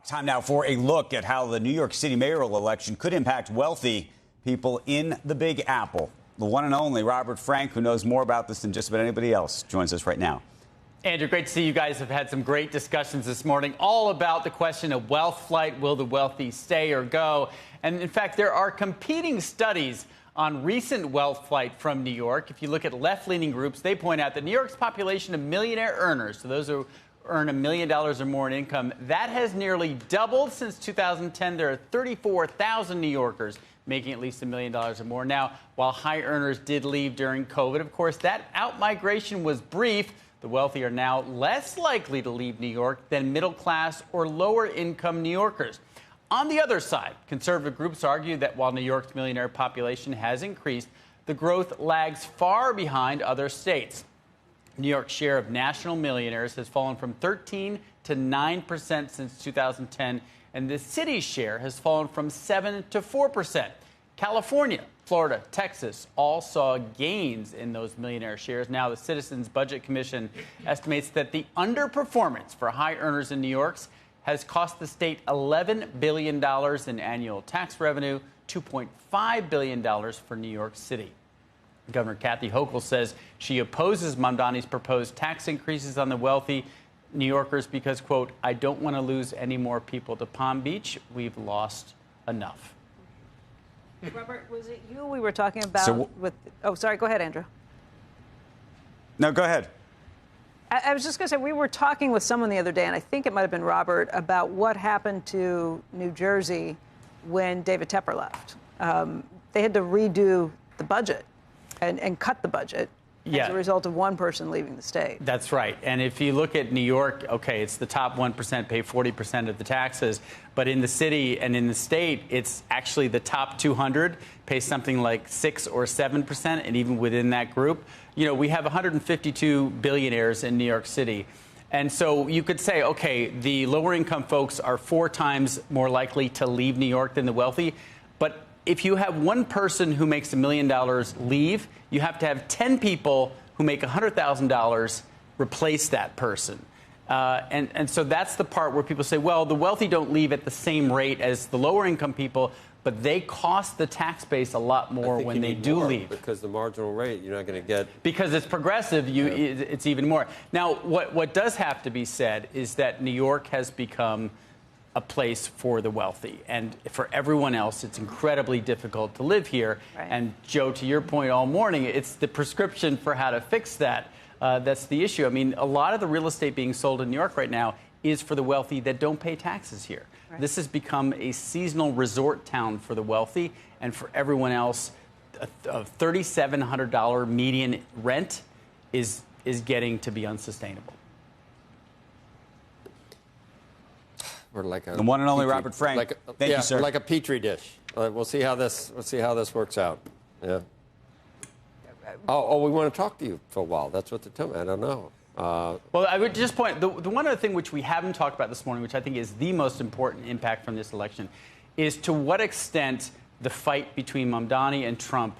Time now for a look at how the New York City mayoral election could impact wealthy people in the Big Apple. The one and only Robert Frank, who knows more about this than just about anybody else, joins us right now. Andrew, great to see you guys have had some great discussions this morning, all about the question of wealth flight. Will the wealthy stay or go? And in fact, there are competing studies on recent wealth flight from New York. If you look at left-leaning groups, they point out that New York's population of millionaire earners, so those who earn $1 million or more in income, that has nearly doubled since 2010. There are 34,000 New Yorkers making at least $1 million or more. Now, while high earners did leave during COVID, of course, that outmigration was brief. The wealthy are now less likely to leave New York than middle-class or lower-income New Yorkers. On the other side, conservative groups argue that while New York's millionaire population has increased, the growth lags far behind other states. New York's share of national millionaires has fallen from 13% to 9% since 2010, and the city's share has fallen from 7% to 4%. California, Florida, Texas all saw gains in those millionaire shares. Now, the Citizens Budget Commission estimates that the underperformance for high earners in New York has cost the state $11 billion in annual tax revenue, $2.5 billion for New York City. Governor Kathy Hochul says she opposes Mamdani's proposed tax increases on the wealthy New Yorkers because, quote, I don't want to lose any more people to Palm Beach. We've lost enough. Robert, was it you we were talking about with... Oh, sorry. Go ahead, Andrew. No, go ahead. I was just going to say, we were talking with someone the other day, and I think it might have been Robert, about what happened to New Jersey when David Tepper left. They had to redo the budget and cut the budget as a result of one person leaving the state. That's right. And if you look at New York, okay, it's the top 1% pay 40% of the taxes. But in the city and in the state, it's actually the top 200 pay something like 6 or 7%. And even within that group, you know, we have 152 billionaires in New York City. And so you could say, okay, the lower income folks are 4 times more likely to leave New York than the wealthy. But if you have one person who makes $1 million leave, you have to have 10 people who make $100,000 replace that person. And so that's the part where people say, well, the wealthy don't leave at the same rate as the lower income people, but they cost the tax base a lot more when they do leave. Because the marginal rate, you're not going to get... Because it's progressive, it's even more. Now, what does have to be said is that New York has become a place for the wealthy, and for everyone else, it's incredibly difficult to live here. Right. And Joe, to your point all morning, it's the prescription for how to fix that. That's the issue. I mean, a lot of the real estate being sold in New York right now is for the wealthy that don't pay taxes here. Right. This has become a seasonal resort town for the wealthy, and for everyone else, a $3,700 median rent is getting to be unsustainable. Or like a the one and only Robert Frank. Thank you, sir. Like a petri dish. We'll see how this works out. Yeah. Oh, we want to talk to you for a while. That's what they're telling me. I don't know. Well, I would just point the one other thing which we haven't talked about this morning, which I think is the most important impact from this election, is to what extent the fight between Mamdani and Trump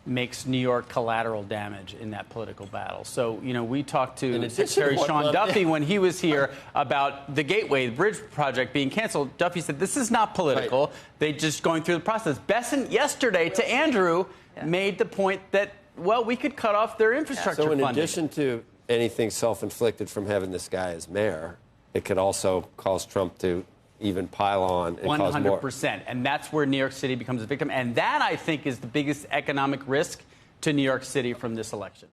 makes New York collateral damage in that political battle. So, you know, we talked to Secretary Sean Duffy when he was here about the Gateway, the bridge project being canceled. Duffy said, this is not political. Right. They're just going through the process. Besson yesterday to Andrew made the point that, well, we could cut off their infrastructure funding. So in addition to anything self-inflicted from having this guy as mayor, it could also cause Trump to even pile on and 100%. Cause more. And that's where New York City becomes a victim. And that, I think, is the biggest economic risk to New York City from this election.